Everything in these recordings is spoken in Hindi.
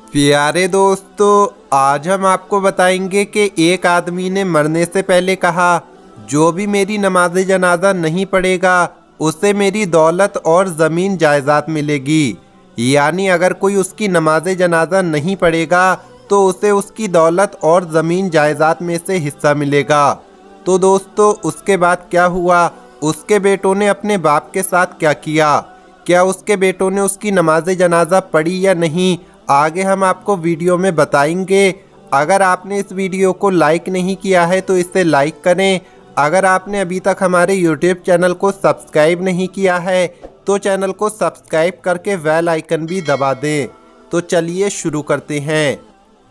प्यारे दोस्तों, आज हम आपको बताएंगे कि एक आदमी ने मरने से पहले कहा, जो भी मेरी नमाज जनाजा नहीं पढ़ेगा उसे मेरी दौलत और ज़मीन जायदाद मिलेगी। यानी अगर कोई उसकी नमाज जनाजा नहीं पढ़ेगा तो उसे उसकी दौलत और ज़मीन जायदाद में से हिस्सा मिलेगा। तो दोस्तों, उसके बाद क्या हुआ? उसके बेटों ने अपने बाप के साथ क्या किया? क्या उसके बेटों ने उसकी नमाज जनाजा पढ़ी या नहीं? आगे हम आपको वीडियो में बताएंगे। अगर आपने इस वीडियो को लाइक नहीं किया है तो इसे लाइक करें। अगर आपने अभी तक हमारे यूट्यूब चैनल को सब्सक्राइब नहीं किया है तो चैनल को सब्सक्राइब करके बेल आइकन भी दबा दें। तो चलिए शुरू करते हैं।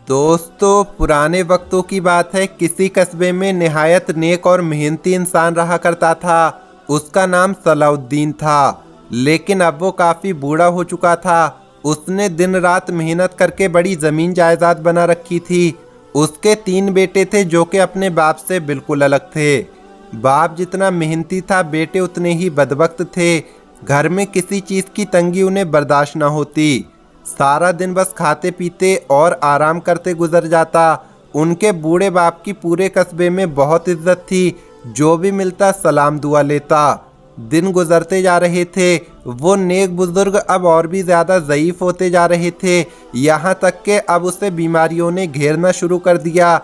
दोस्तों, पुराने वक्तों की बात है। किसी कस्बे में निहायत नेक और मेहनती इंसान रहा करता था। उसका नाम सलाउद्दीन था, लेकिन अब वो काफ़ी बूढ़ा हो चुका था। उसने दिन रात मेहनत करके बड़ी ज़मीन जायदाद बना रखी थी। उसके 3 बेटे थे जो कि अपने बाप से बिल्कुल अलग थे। बाप जितना मेहनती था, बेटे उतने ही बदबख्त थे। घर में किसी चीज़ की तंगी उन्हें बर्दाश्त न होती। सारा दिन बस खाते पीते और आराम करते गुजर जाता। उनके बूढ़े बाप की पूरे कस्बे में बहुत इज्जत थी। जो भी मिलता सलाम दुआ लेता। दिन गुजरते जा रहे थे। वो नेक बुजुर्ग अब और भी ज़्यादा ज़ईफ़ होते जा रहे थे। यहाँ तक कि अब उसे बीमारियों ने घेरना शुरू कर दिया।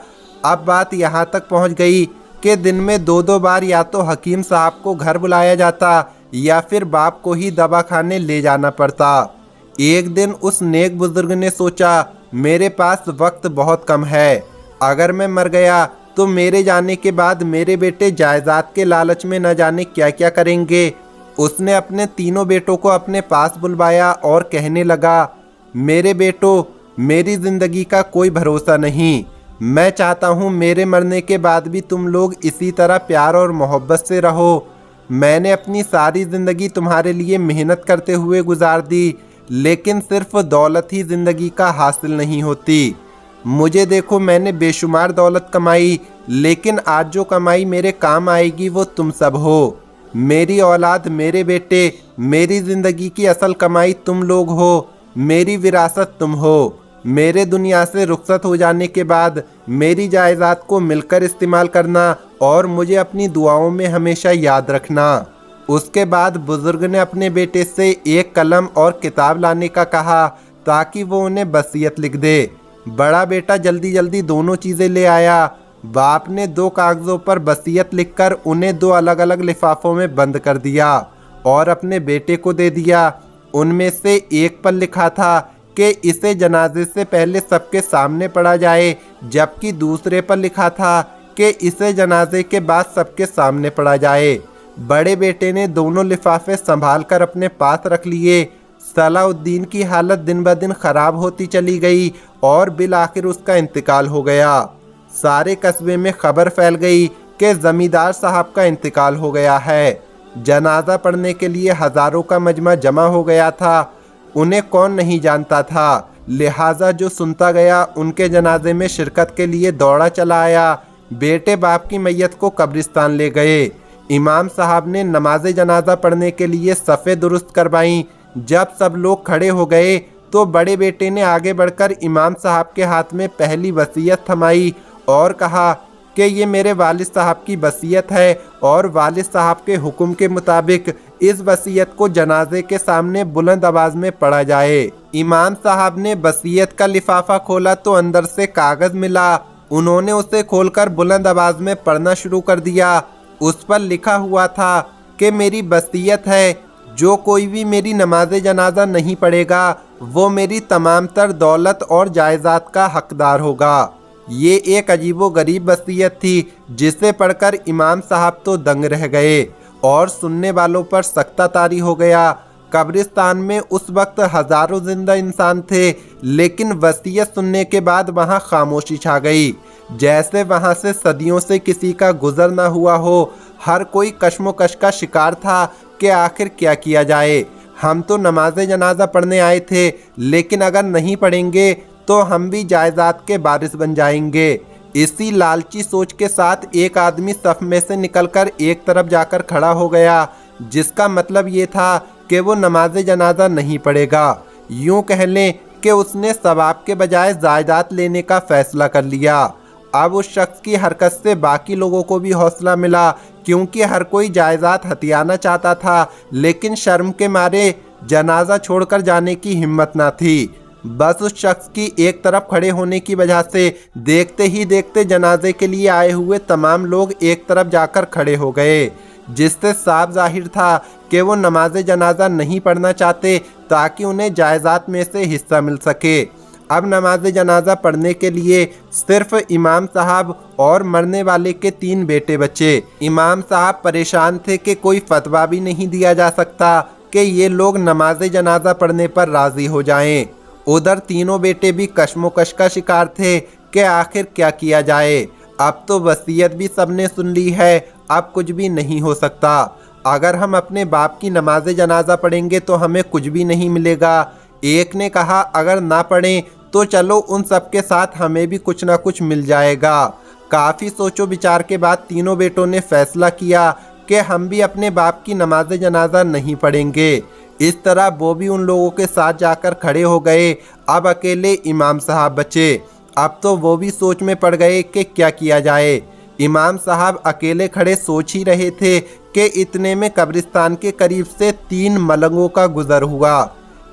अब बात यहाँ तक पहुँच गई कि दिन में 2-2 बार या तो हकीम साहब को घर बुलाया जाता या फिर बाप को ही दवाखाने ले जाना पड़ता। एक दिन उस नेक बुजुर्ग ने सोचा, मेरे पास वक्त बहुत कम है। अगर मैं मर गया तो मेरे जाने के बाद मेरे बेटे जायदाद के लालच में न जाने क्या क्या करेंगे। उसने अपने तीनों बेटों को अपने पास बुलवाया और कहने लगा, मेरे बेटों, मेरी ज़िंदगी का कोई भरोसा नहीं। मैं चाहता हूँ मेरे मरने के बाद भी तुम लोग इसी तरह प्यार और मोहब्बत से रहो। मैंने अपनी सारी ज़िंदगी तुम्हारे लिए मेहनत करते हुए गुजार दी, लेकिन सिर्फ दौलत ही ज़िंदगी का हासिल नहीं होती। मुझे देखो, मैंने बेशुमार दौलत कमाई, लेकिन आज जो कमाई मेरे काम आएगी वो तुम सब हो। मेरी औलाद, मेरे बेटे, मेरी ज़िंदगी की असल कमाई तुम लोग हो। मेरी विरासत तुम हो। मेरे दुनिया से रुखसत हो जाने के बाद मेरी जायदाद को मिलकर इस्तेमाल करना और मुझे अपनी दुआओं में हमेशा याद रखना। उसके बाद बुजुर्ग ने अपने बेटे से एक कलम और किताब लाने का कहा ताकि वो उन्हें वसीयत लिख दे। बड़ा बेटा जल्दी जल्दी दोनों चीज़ें ले आया। बाप ने 2 कागज़ों पर वसीयत लिखकर उन्हें 2 अलग अलग लिफाफों में बंद कर दिया और अपने बेटे को दे दिया। उनमें से एक पर लिखा था कि इसे जनाजे से पहले सबके सामने पढ़ा जाए, जबकि दूसरे पर लिखा था कि इसे जनाजे के बाद सबके सामने पढ़ा जाए। बड़े बेटे ने दोनों लिफाफे संभाल कर अपने पास रख लिए। सलाउद्दीन की हालत दिन ब दिन ख़राब होती चली गई और बिल आखिर उसका इंतकाल हो गया। सारे कस्बे में खबर फैल गई कि ज़मींदार साहब का इंतकाल हो गया है। जनाजा पढ़ने के लिए हज़ारों का मजमा जमा हो गया था। उन्हें कौन नहीं जानता था, लिहाजा जो सुनता गया उनके जनाजे में शिरकत के लिए दौड़ा चला आया। बेटे बाप की मैयत को कब्रिस्तान ले गए। इमाम साहब ने नमाज जनाजा पढ़ने के लिए सफ़े दुरुस्त करवाई। जब सब लोग खड़े हो गए तो बड़े बेटे ने आगे बढ़कर इमाम साहब के हाथ में पहली वसीयत थमाई और कहा कि ये मेरे वालिद साहब की वसीयत है और वालिद साहब के हुक्म के मुताबिक इस वसीयत को जनाजे के सामने बुलंद आवाज़ में पढ़ा जाए। इमाम साहब ने वसीयत का लिफाफा खोला तो अंदर से कागज़ मिला। उन्होंने उसे खोलकर बुलंद आवाज़ में पढ़ना शुरू कर दिया। उस पर लिखा हुआ था कि मेरी वसीयत है, जो कोई भी मेरी नमाज जनाजा नहीं पढ़ेगा वो मेरी तमाम तर दौलत और जायदाद का हकदार होगा। ये एक अजीबो गरीब वसीयत थी जिसे पढ़कर इमाम साहब तो दंग रह गए और सुनने वालों पर सख्ता तारी हो गया। कब्रिस्तान में उस वक्त हज़ारों जिंदा इंसान थे, लेकिन वसीयत सुनने के बाद वहाँ खामोशी छा गई, जैसे वहाँ से सदियों से किसी का गुजर न हुआ हो। हर कोई कश्मोकश का शिकार था कि आखिर क्या किया जाए। हम तो नमाज जनाजा पढ़ने आए थे, लेकिन अगर नहीं पढ़ेंगे तो हम भी जायदाद के वारिस बन जाएंगे। इसी लालची सोच के साथ एक आदमी सफ में से निकलकर एक तरफ जाकर खड़ा हो गया, जिसका मतलब ये था कि वो नमाज जनाजा नहीं पढ़ेगा। यूँ कह लें कि उसने सवाब के बजाय जायदाद लेने का फैसला कर लिया। अब उस शख्स की हरकत से बाकी लोगों को भी हौसला मिला, क्योंकि हर कोई जायदाद हथियाना चाहता था, लेकिन शर्म के मारे जनाजा छोड़कर जाने की हिम्मत ना थी। बस उस शख्स की एक तरफ खड़े होने की वजह से देखते ही देखते जनाजे के लिए आए हुए तमाम लोग एक तरफ जाकर खड़े हो गए, जिससे साफ जाहिर था कि वो नमाज जनाजा नहीं पढ़ना चाहते ताकि उन्हें जायदाद में से हिस्सा मिल सके। अब नमाज जनाजा पढ़ने के लिए सिर्फ इमाम साहब और मरने वाले के 3 बेटे बचे। इमाम साहब परेशान थे कि कोई फतवा भी नहीं दिया जा सकता कि ये लोग नमाज जनाजा पढ़ने पर राज़ी हो जाएं। उधर तीनों बेटे भी कश्मोकश का शिकार थे कि आखिर क्या किया जाए। अब तो वसीयत भी सबने सुन ली है, अब कुछ भी नहीं हो सकता। अगर हम अपने बाप की नमाज जनाजा पढ़ेंगे तो हमें कुछ भी नहीं मिलेगा। एक ने कहा अगर ना पढ़ें तो चलो उन सब के साथ हमें भी कुछ ना कुछ मिल जाएगा। काफ़ी सोचो विचार के बाद तीनों बेटों ने फैसला किया कि हम भी अपने बाप की नमाज जनाजा नहीं पढ़ेंगे। इस तरह वो भी उन लोगों के साथ जाकर खड़े हो गए। अब अकेले इमाम साहब बचे। अब तो वो भी सोच में पड़ गए कि क्या किया जाए। इमाम साहब अकेले खड़े सोच ही रहे थे कि इतने में कब्रिस्तान के करीब से 3 मलंगों का गुजर हुआ।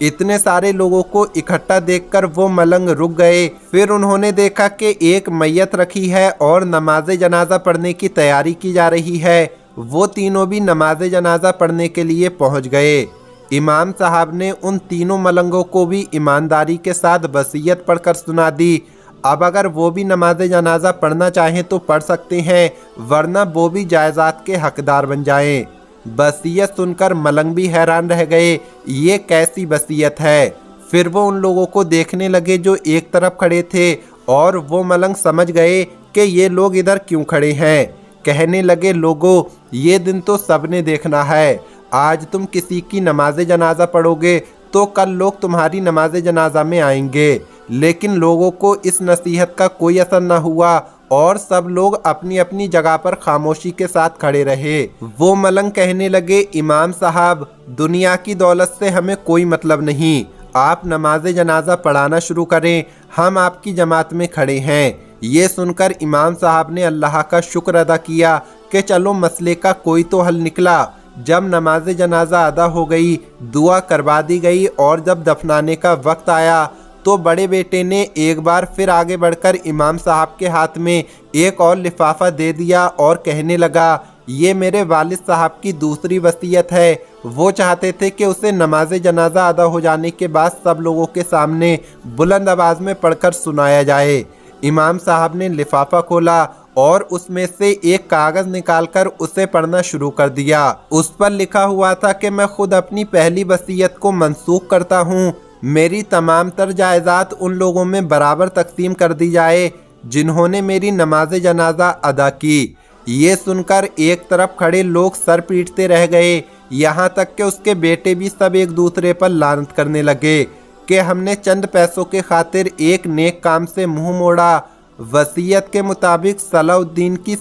इतने सारे लोगों को इकट्ठा देखकर वो मलंग रुक गए। फिर उन्होंने देखा कि एक मैयत रखी है और नमाज जनाजा पढ़ने की तैयारी की जा रही है। वो तीनों भी नमाज जनाजा पढ़ने के लिए पहुंच गए। इमाम साहब ने उन तीनों मलंगों को भी ईमानदारी के साथ वसीयत पढ़कर सुना दी। अब अगर वो भी नमाज जनाजा पढ़ना चाहें तो पढ़ सकते हैं, वरना वो भी जायदाद के हकदार बन जाएं। वसीयत सुनकर मलंग भी हैरान रह गए, ये कैसी वसीयत है। फिर वो उन लोगों को देखने लगे जो एक तरफ खड़े थे, और वो मलंग समझ गए कि ये लोग इधर क्यों खड़े हैं। कहने लगे लोगों, ये दिन तो सबने देखना है। आज तुम किसी की नमाज जनाजा पढ़ोगे तो कल लोग तुम्हारी नमाज जनाजा में आएंगे। लेकिन लोगों को इस नसीहत का कोई असर न हुआ और सब लोग अपनी अपनी जगह पर खामोशी के साथ खड़े रहे। वो मलंग कहने लगे, इमाम साहब, दुनिया की दौलत से हमें कोई मतलब नहीं। आप नमाज जनाजा पढ़ाना शुरू करें, हम आपकी जमात में खड़े हैं। ये सुनकर इमाम साहब ने अल्लाह का शुक्र अदा किया कि चलो मसले का कोई तो हल निकला। जब नमाज जनाजा अदा हो गई, दुआ करवा दी गई और जब दफनाने का वक्त आया तो बड़े बेटे ने एक बार फिर आगे बढ़कर इमाम साहब के हाथ में एक और लिफाफा दे दिया और कहने लगा, ये मेरे वालिद साहब की दूसरी वसीयत है। वो चाहते थे कि उसे नमाज जनाजा अदा हो जाने के बाद सब लोगों के सामने बुलंद आवाज़ में पढ़कर सुनाया जाए। इमाम साहब ने लिफाफा खोला और उसमें से एक कागज़ निकालकर उसे पढ़ना शुरू कर दिया। उस पर लिखा हुआ था कि मैं खुद अपनी पहली वसीयत को मनसूख करता हूँ। मेरी तमाम तर जायदाद उन लोगों में बराबर तकसीम कर दी जाए जिन्होंने मेरी नमाज जनाजा अदा की। ये सुनकर एक तरफ खड़े लोग सर पीटते रह गए, यहाँ तक कि उसके बेटे भी सब एक दूसरे पर लानत करने लगे कि हमने चंद पैसों के खातिर एक नेक काम से मुंह मोड़ा। वसीयत के मुताबिक सलाउद्दीन की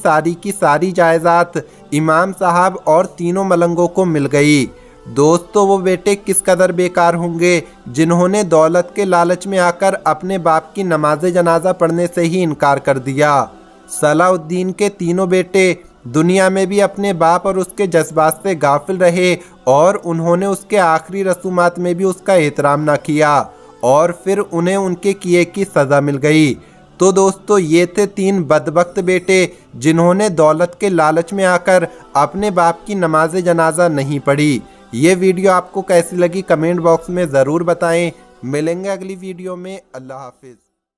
सारी जायदाद इमाम साहब और तीनों मलंगों को मिल गई। दोस्तों, वो बेटे किस कदर बेकार होंगे जिन्होंने दौलत के लालच में आकर अपने बाप की नमाज जनाजा पढ़ने से ही इनकार कर दिया। सलाउद्दीन के तीनों बेटे दुनिया में भी अपने बाप और उसके जज्बात से गाफिल रहे और उन्होंने उसके आखिरी रसूमात में भी उसका एहतराम ना किया और फिर उन्हें उनके किए की सज़ा मिल गई। तो दोस्तों, ये थे 3 बदबख्त बेटे जिन्होंने दौलत के लालच में आकर अपने बाप की नमाज जनाजा नहीं पढ़ी। ये वीडियो आपको कैसी लगी कमेंट बॉक्स में ज़रूर बताएं। मिलेंगे अगली वीडियो में। अल्लाह हाफिज़।